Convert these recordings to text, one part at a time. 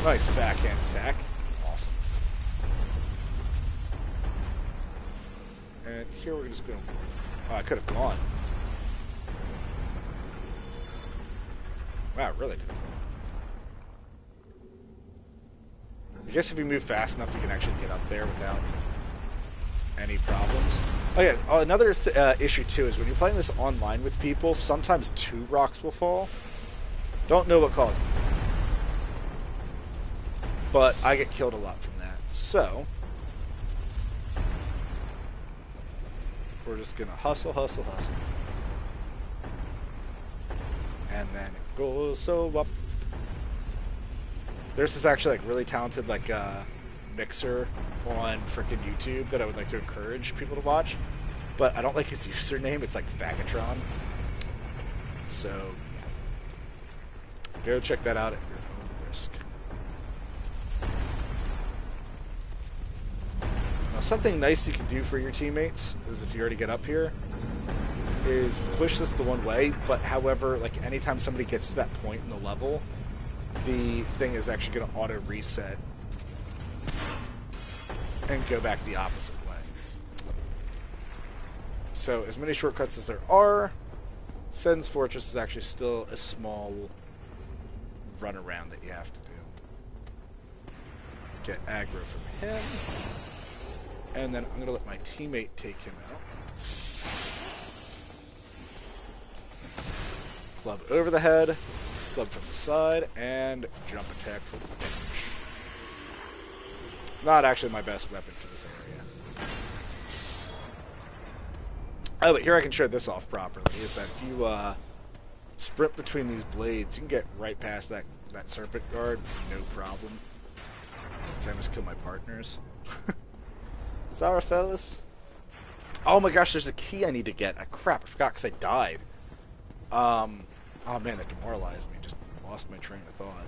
Nice backhand attack. Awesome. And here we're just going to... Oh, I could have gone. Wow, really could have gone. I guess if you move fast enough, you can actually get up there without any problems. Oh yeah, another issue too is when you're playing this online with people, sometimes 2 rocks will fall. Don't know what causes it. But I get killed a lot from that. So, we're just going to hustle, hustle, hustle. And then it goes so up. There's this actually like really talented like mixer on freaking YouTube that I would like to encourage people to watch, but I don't like his username. It's like Fagatron. So yeah, go check that out at your own risk. Now, something nice you can do for your teammates is if you already get up here, is push this the one way. But however, like anytime somebody gets to that point in the level, the thing is actually going to auto reset and go back the opposite way. So as many shortcuts as there are, Sen's Fortress is actually still a small run around that you have to do. Get aggro from him, and then I'm going to let my teammate take him out. Club over the head, club from the side, and jump attack for the finish. Not actually my best weapon for this area. Oh, but here I can show this off properly, is that if you sprint between these blades, you can get right past that serpent guard, no problem. So I just kill my partners. Sorry, fellas. Oh my gosh, there's a key I need to get. Crap, I forgot because I died. Oh man, that demoralized me. Just lost my train of thought.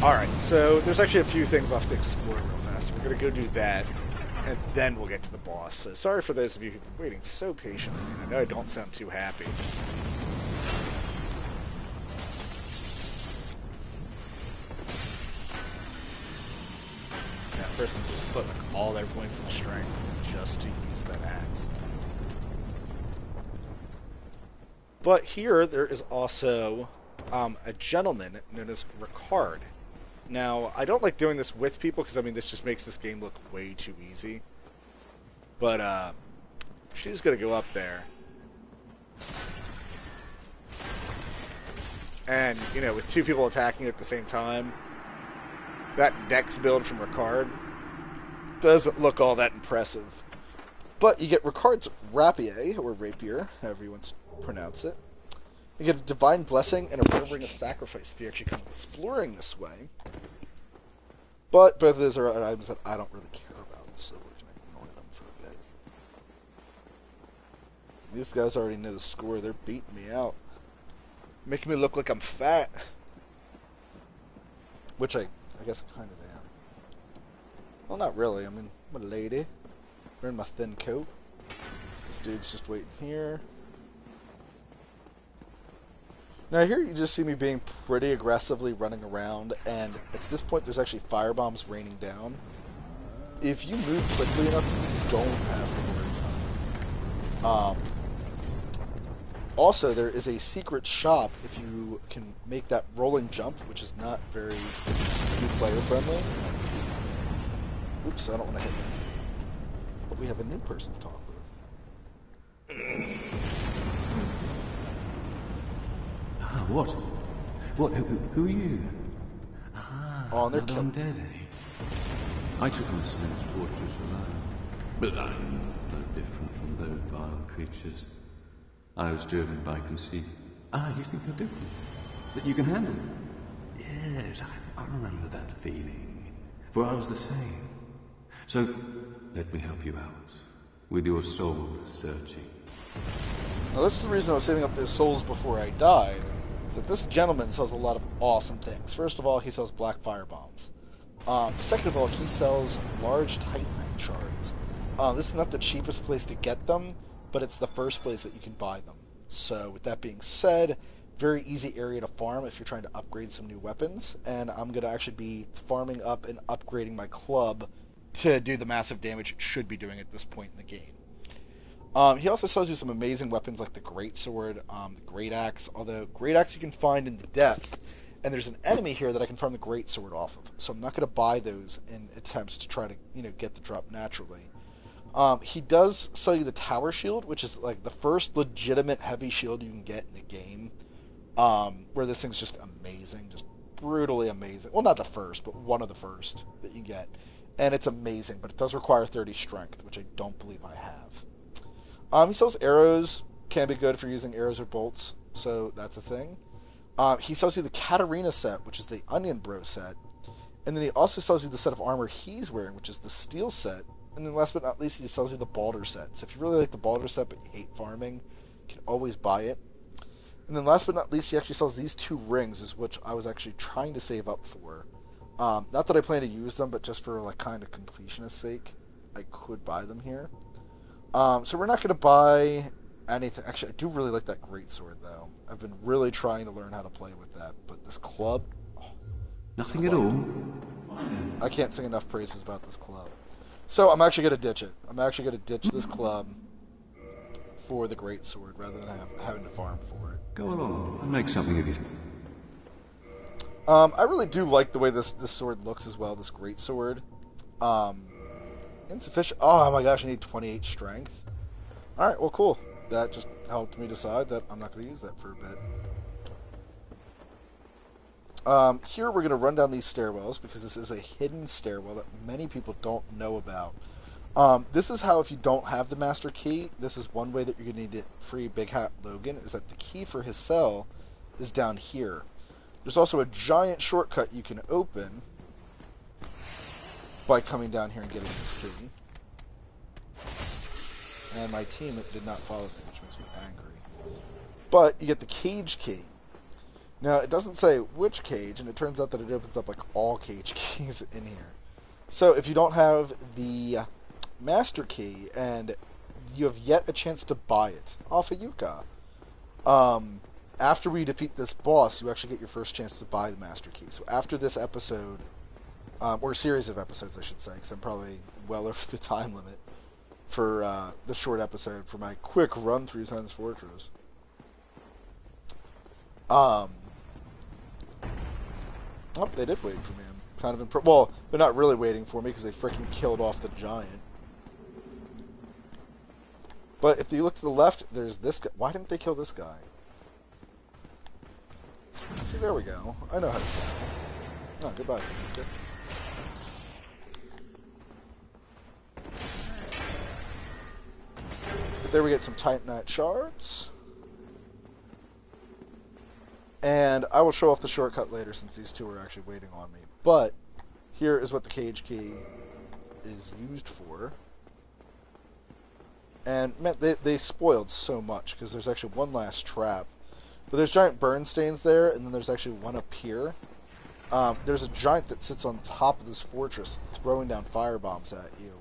Alright, so there's actually a few things left to explore real fast. We're going to go do that, and then we'll get to the boss. So sorry for those of you who've been waiting so patiently. I know I don't sound too happy. That person just put like all their points in strength just to use that axe. But here, there is also a gentleman known as Ricard. Now, I don't like doing this with people because, I mean, this just makes this game look way too easy. But, she's going to go up there. And, you know, with 2 people attacking at the same time, that dex build from Ricard doesn't look all that impressive. But you get Ricard's rapier, or rapier, however you want to pronounce it. You get a divine blessing and a rare ring of sacrifice if you actually come exploring this way. But both of those are items that I don't really care about, so we're going to ignore them for a bit. These guys already know the score. They're beating me out. Making me look like I'm fat. Which I guess I kind of am. Well, not really. I mean, I'm a lady. Wearing my thin coat. This dude's just waiting here. Now here you just see me being pretty aggressively running around, and at this point there's actually firebombs raining down. If you move quickly enough, you don't have to worry about them. Also, there is a secret shop if you can make that rolling jump, which is not very new player friendly. Oops, I don't want to hit them. But we have a new person to talk with. What? What? Who are you? Ah, oh, they're undead, eh? I took on Sen's Fortress alone. But I'm no different from those vile creatures. I was driven by conceit. Ah, you think you're different? That you can handle it? Yes, I remember that feeling. For I was the same. So, let me help you out. With your soul searching. Now this is the reason I was saving up those souls before I died. That this gentleman sells a lot of awesome things. First of all, he sells black fire bombs. Second of all, he sells large titanite shards. This is not the cheapest place to get them, but it's the first place that you can buy them. So, with that being said, very easy area to farm if you're trying to upgrade some new weapons. And I'm going to actually be farming up and upgrading my club to do the massive damage it should be doing at this point in the game. He also sells you some amazing weapons like the Great Sword, the Great Axe. Although Great Axe you can find in the depth, and there's an enemy here that I can farm the Great Sword off of. So I'm not going to buy those in attempts to try to get the drop naturally. He does sell you the Tower Shield, which is like the first legitimate heavy shield you can get in the game. Where this thing's just amazing, just brutally amazing. Well, not the first, but one of the first that you get, and it's amazing. But it does require 30 strength, which I don't believe I have. He sells arrows, can be good for using arrows or bolts, so that's a thing. He sells you the Katarina set, which is the Onion Bro set. And then he also sells you the set of armor he's wearing, which is the Steel set. And then last but not least, he sells you the Balder set. So if you really like the Balder set but you hate farming, you can always buy it. And then last but not least, he actually sells these 2 rings, is which I was actually trying to save up for. Not that I plan to use them, but just for like kind of completionist sake, I could buy them here. So we're not going to buy anything. Actually, I do really like that Great Sword, though. I've been really trying to learn how to play with that. But this club... Nothing at all? I can't sing enough praises about this club. So I'm actually going to ditch it. I'm actually going to ditch this club for the Great Sword rather than having to farm for it. Go along and make something of it. I really do like the way this sword looks as well, this Great Sword. Insufficient. Oh my gosh, I need 28 strength. Alright, well, cool. That just helped me decide that I'm not going to use that for a bit. Here we're going to run down these stairwells because this is a hidden stairwell that many people don't know about. This is how, if you don't have the master key, this is one way that you're going to need to free Big Hat Logan, is that the key for his cell is down here. There's also a giant shortcut you can open by coming down here and getting this key. And my team did not follow me, which makes me angry. But you get the cage key. Now, it doesn't say which cage, and it turns out that it opens up like all cage keys in here. So if you don't have the master key, and you have yet a chance to buy it off of Yuka, after we defeat this boss, you actually get your first chance to buy the master key. So after this episode, or series of episodes, I should say, because I'm probably well over the time limit for the short episode for my quick run through Sun's Fortress. Oh, they did wait for me. I'm kind of well, they're not really waiting for me because they freaking killed off the giant. But if you look to the left, there's this guy. Why didn't they kill this guy? See, there we go. I know how to do it. Oh, goodbye, Felica. But there we get some Titanite shards. And I will show off the shortcut later since these two are actually waiting on me. But here is what the cage key is used for. And man, they spoiled so much because there's actually one last trap. But there's giant burn stains there, and then there's actually one up here. There's a giant that sits on top of this fortress throwing down firebombs at you.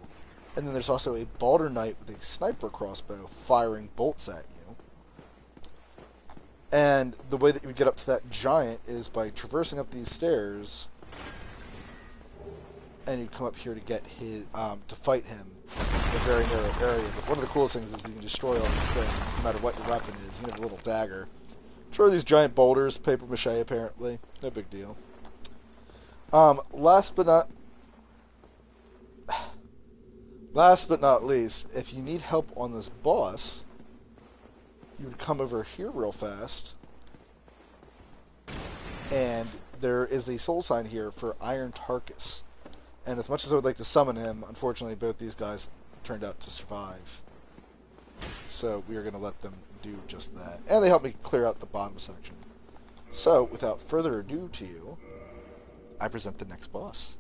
And then there's also a Balder Knight with a sniper crossbow firing bolts at you. And the way that you would get up to that giant is by traversing up these stairs, and you come up here to get his to fight him in a very narrow area. But one of the coolest things is you can destroy all these things, no matter what your weapon is. You have a little dagger. Destroy these giant boulders, paper mache apparently. No big deal. Last but not least, if you need help on this boss, you would come over here real fast, and there is a soul sign here for Iron Tarkus. And as much as I would like to summon him, unfortunately both these guys turned out to survive. So we are going to let them do just that. And they helped me clear out the bottom section. So, without further ado to you, I present the next boss.